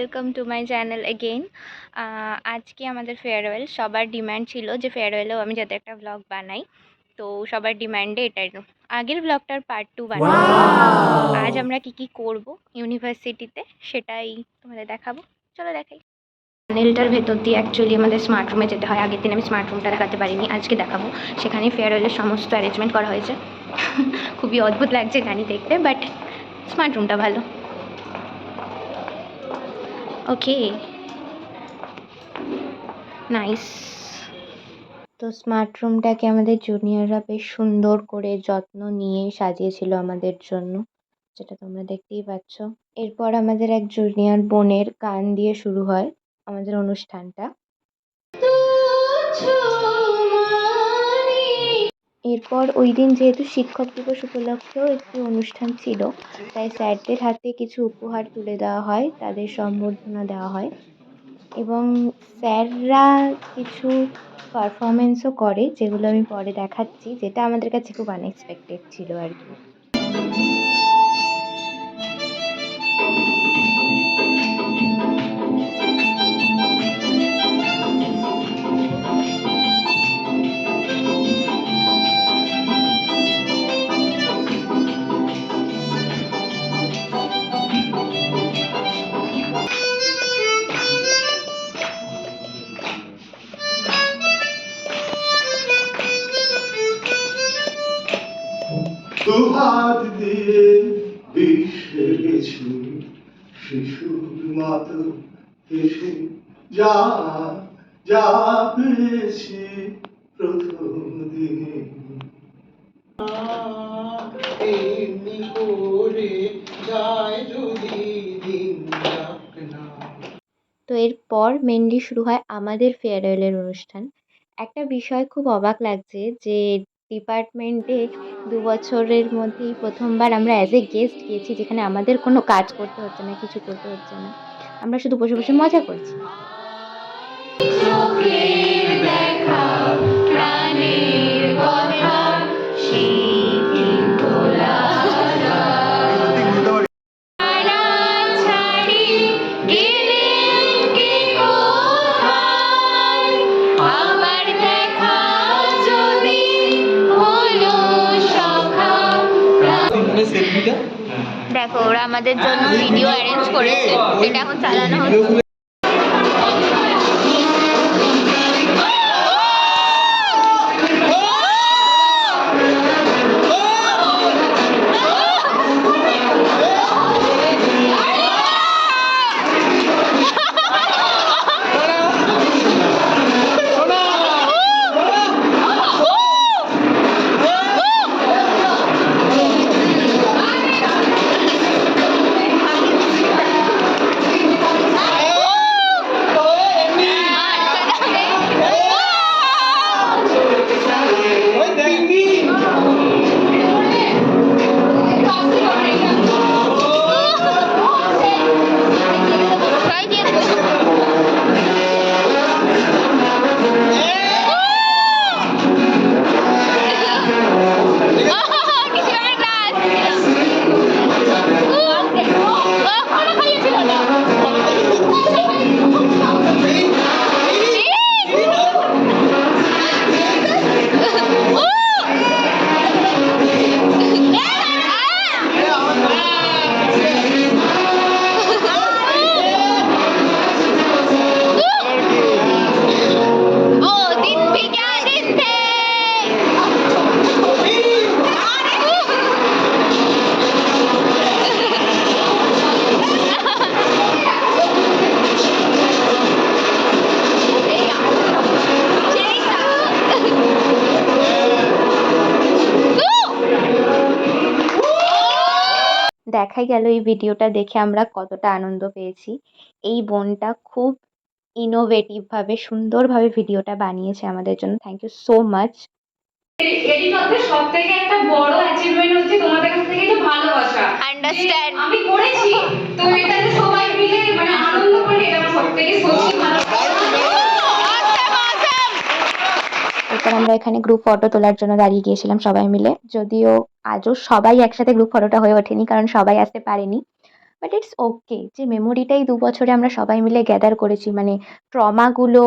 Welcome to my channel again. আজকে আমাদের farewell. সবার ডিমান্ড ছিল যে ফেয়ারওয়েলেও আমি যাতে একটা ব্লগ বানাই, তো সবার ডিমান্ডে এটাই আগের ব্লগটার পার্ট 2 বানাই। আজ আমরা কি করব ইউনিভার্সিটিতে সেটাই তোমাদের দেখাবো। চলো দেখাই। টানেলটার ভেতর দিয়ে অ্যাকচুয়ালি আমাদের স্মার্ট রুমে যেতে হয়। আগের দিন আমি স্মার্ট রুমটা দেখাতে পারিনি, আজকে দেখাবো। সেখানে ফেয়ারওয়েলের সমস্ত অ্যারেঞ্জমেন্ট করা হয়েছে। খুবই অদ্ভুত লাগছে জানি দেখতে, বাট স্মার্ট রুমটা ভালো। ওকে, নাইস। তো স্মার্ট রুমটাকে আমাদের জুনিয়ররা বেশ সুন্দর করে যত্ন নিয়ে সাজিয়েছিল আমাদের জন্য, যেটা তোমরা দেখতেই পাচ্ছ। এরপর আমাদের এক জুনিয়র বোনের গান দিয়ে শুরু হয় আমাদের অনুষ্ঠানটা। এরপর ওই দিন যেহেতু শিক্ষক দিবস উপলক্ষেও একটি অনুষ্ঠান ছিল, তাই স্যারদের হাতে কিছু উপহার তুলে দেওয়া হয়, তাদের সম্বর্ধনা দেওয়া হয় এবং স্যাররা কিছু পারফরমেন্সও করে, যেগুলো আমি পরে দেখাচ্ছি, যেটা আমাদের কাছে খুব আনএক্সপেক্টেড ছিল আর কি। দুহাত দিয়ে বিশ্বে গেছি শিশুর মতো হেসে, যা যা পেয়েছি প্রথম দিনে এমনি করে যায় যদি দিন যাক না। তো এরপর মেনলি শুরু হয় আমাদের ফেয়ারওয়েলের অনুষ্ঠান। একটা বিষয় খুব অবাক লাগছে যে ডিপার্টমেন্টে 2 বছরের মধ্যেই প্রথমবার আমরা অ্যাজ এ গেস্ট গিয়েছি, যেখানে আমাদের কোনো কাজ করতে হচ্ছে না, কিছু করতে হচ্ছে না, আমরা শুধু বসে বসে মজা করছি। দেখো, ওরা আমাদের জন্য ভিডিও অ্যারেঞ্জ করেছে, এটা এখন চালানো হচ্ছে। দেখাই গেল এই ভিডিওটা দেখে আমরা কতটা আনন্দ পেয়েছি। এই বোনটা খুব ইনোভেটিভভাবে সুন্দরভাবে ভিডিওটা বানিয়েছে আমাদের জন্য। Thank you so much. এরই মধ্যে সবথেকে একটা বড় অ্যাচিভমেন্ট হচ্ছে তোমাদের কাছ থেকে যে ভালোবাসা। আন্ডারস্ট্যান্ড। আমি করেছি, তো এটা যে সবাই মিলে মানে আনন্দ করে, এটা আমার সবথেকে সত্যি ভালো। এরপর আমরা এখানে গ্রুপ ফটো তোলার জন্য দাঁড়িয়ে গিয়েছিলাম সবাই মিলে, যদিও আজও সবাই একসাথে গ্রুপ ফটোটা হয়ে ওঠেনি, কারণ সবাই আসতে পারেনি। বাট ইটস ওকে যে মেমোরিটাই ২ বছরে আমরা সবাই মিলে গ্যাদার করেছি, মানে ট্রমাগুলো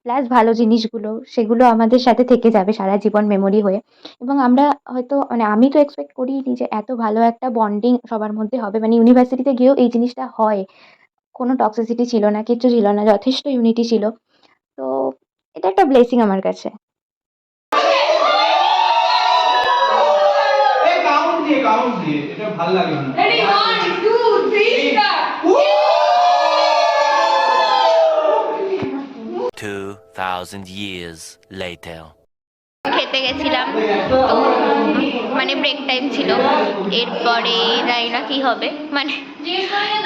প্লাস ভালো জিনিসগুলো সেগুলো আমাদের সাথে থেকে যাবে সারা জীবন মেমোরি হয়ে। এবং আমরা হয়তো, মানে আমি তো এক্সপেক্ট করিনি যে এত ভালো একটা বন্ডিং সবার মধ্যে হবে। মানে ইউনিভার্সিটিতে গিয়েও এই জিনিসটা হয়। কোনো টক্সিসিটি ছিল না, কিচ্ছু ছিল না। যথেষ্ট ইউনিটি ছিল। তো এটা একটা ব্লেসিং আমার কাছে। কাউন্ট দিয়ে এটা ভালো লাগলো না। Ready 1 2 3 start 2,000 years later. খেতে গেছিলাম, তো মানে ব্রেক টাইম ছিল। এরপরে জানি না কি হবে, মানে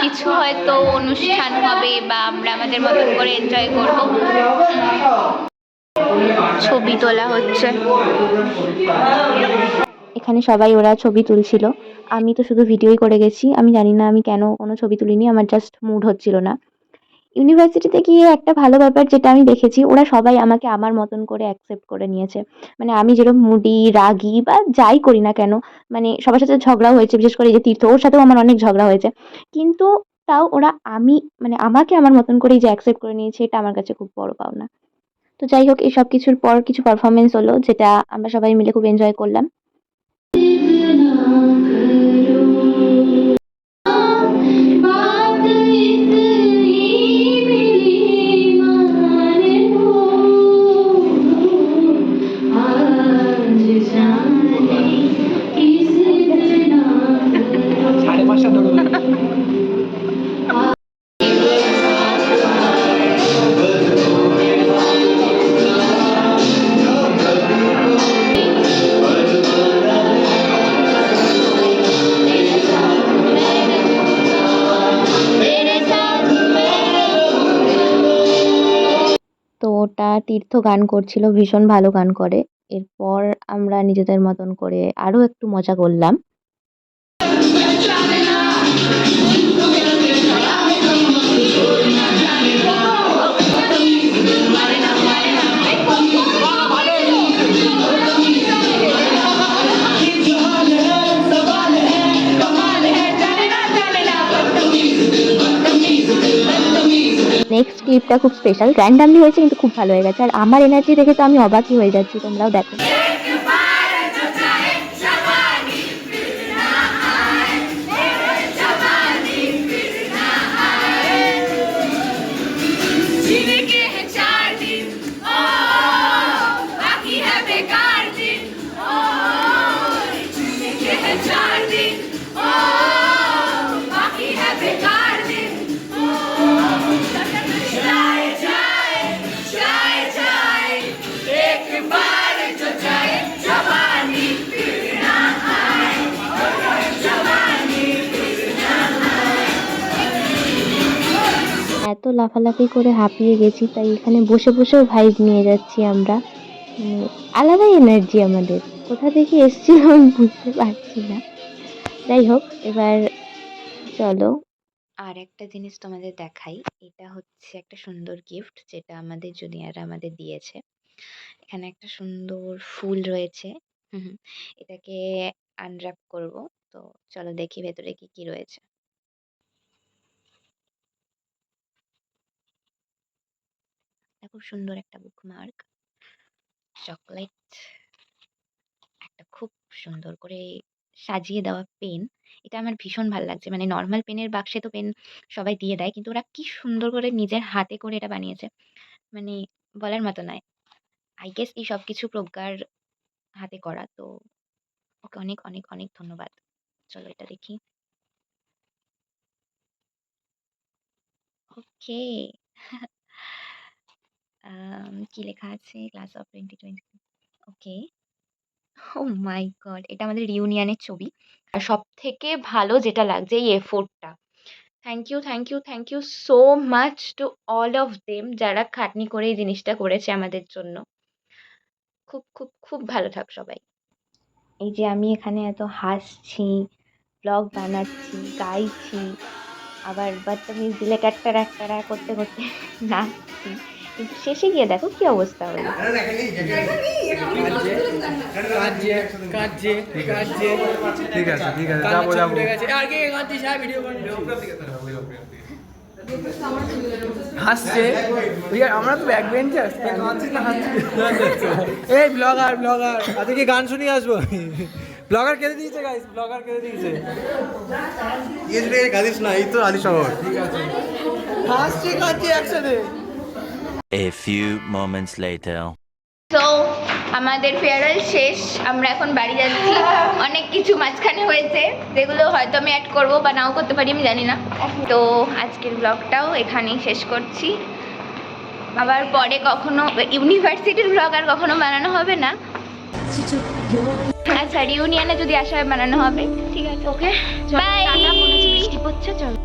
কিছু হয়তো অনুষ্ঠান হবে বা আমরা আমাদের মতন করে এনজয় করব। ছবি তোলা হচ্ছে, এখানে সবাই ওরা ছবি তুলছিল। আমি তো শুধু ভিডিওই করে গেছি। আমি জানি না আমি কেন কোনো ছবি তুলিনি, আমার জাস্ট মুড হচ্ছিল না। ইউনিভার্সিটিতে গিয়ে একটা ভালো ব্যাপার যেটা আমি দেখেছি, ওরা সবাই আমাকে আমার মতন করে অ্যাকসেপ্ট করে নিয়েছে। মানে আমি যেরকম মুডি, রাগী বা যাই করি না কেন, মানে সবার সাথে ঝগড়াও হয়েছে, বিশেষ করে এই যে তীর্থ, ওর সাথেও আমার অনেক ঝগড়া হয়েছে। কিন্তু তাও ওরা মানে আমাকে আমার মতন করেই যে অ্যাকসেপ্ট করে নিয়েছে, এটা আমার কাছে খুব বড় পাওনা। তো যাই হোক, এই সবকিছুর পর কিছু পারফরম্যান্স হলো, যেটা আমরা সবাই মিলে খুব এনজয় করলাম। बात इतनी मेरी मान लो आज जाने किस दिन সাড়ে পাঁচটা দৌড়বে। তো ওটা তীর্থ গান করছিল, ভীষণ ভালো গান করে। এরপর আমরা নিজেদের মতন করে আরো একটু মজা করলাম। নেক্সট ক্লিপটা খুব স্পেশাল, র্যান্ডমলি হয়েছে কিন্তু খুব ভালো হয়ে গেছে। আর আমার এনার্জি দেখে তো আমি অবাকই হয়ে যাচ্ছি, তোমরাও দেখো। जीने के हैं 4 दिन ओ बाकी है बेकार दिन ओ जीने के हैं 4 दिन ओ बाकी है बेकार दिन ओ जाए जाए जाए जाए एक बार जो जाए जवानी फिर ना आए जवानी फिर ना এত লাফালাফি করে হাঁপিয়ে গেছি, তাই এখানে বসে বসেও ভাইব নিয়ে যাচ্ছি আমরা। মানে আলাদাই এনার্জি আমাদের, কোথা থেকে এসেছিল আমি বুঝতে পারছি না। যাই হোক, এবার চলো আর একটা জিনিস তোমাদের দেখাই। এটা হচ্ছে একটা সুন্দর গিফট যেটা আমাদের জুনিয়ররা আমাদের দিয়েছে। এখানে একটা সুন্দর ফুল রয়েছে। হুম হুম, এটাকে আনর্যাপ করব। তো চলো দেখি ভেতরে কি কি রয়েছে। এটা খুব সুন্দর একটা বুকমার্ক, চকলেট, একটা খুব সুন্দর করে সাজিয়ে দেওয়া পেন। এটা আমার ভীষণ ভাল লাগছে। মানে নরমাল পেনের বাক্সে তো পেন সবাই দিয়ে দেয়, কিন্তু ওরা কি সুন্দর করে নিজের হাতে করে এটা বানিয়েছে, মানে বলার মতো নয়। আই গেস এই সবকিছু প্রজ্ঞার হাতে করা। তো ওকে অনেক অনেক অনেক ধন্যবাদ। চলো এটা দেখি। ওকে। কি লেখা আছে? Class of 2020। Okay. Oh my God! এটা আমাদের রিউনিয়নের ছবি। আর সবথেকে ভালো যেটা লাগছে এই এফোর্টটা। Thank you, thank you, thank you so much to all of them, যারা খাটনি করে এই জিনিসটা করেছে আমাদের জন্য। খুব, খুব, খুব ভালো থাক সবাই। এই যে আমি এখানে এত হাসছি, ব্লগ বানাচ্ছি, গাইছি, আবার বাদতামিজ দিলে ক্যাট্টারা করতে করতে নাচছি। শেষে গিয়ে দেখো কি অবস্থা হলো। ঠিক আছে যাবো হাসছে আমরা তো ব্যাক বেঞ্চার এই ব্লগার আজকে কি গান শুনিয়ে আসবো ব্লগার কেটে দিয়েছে গাইস ব্লগার কেটে দিয়েছে গাদিস না এই তো আলি শহর ঠিক আছে হাসছে কাঁদছে একসাথে। A few moments later. তো আমাদের ফেয়ারওয়েল শেষ, আমরা এখন বাড়ি যাচ্ছি। অনেক কিছু মাঝখানে হয়েছে যেগুলো হয়তো আমি অ্যাড করবো বা নাও করতে পারি, আমি জানি না। তো আজকের ব্লগটাও এখানেই শেষ করছি। আবার পরে কখনো ইউনিভার্সিটির ব্লগ আর কখনো বানানো হবে না। আচ্ছা রিউনিয়নে যদি আসা হয় বানানো হবে। ঠিক আছে, ওকে বাই। বৃষ্টি পড়ছে, চলো।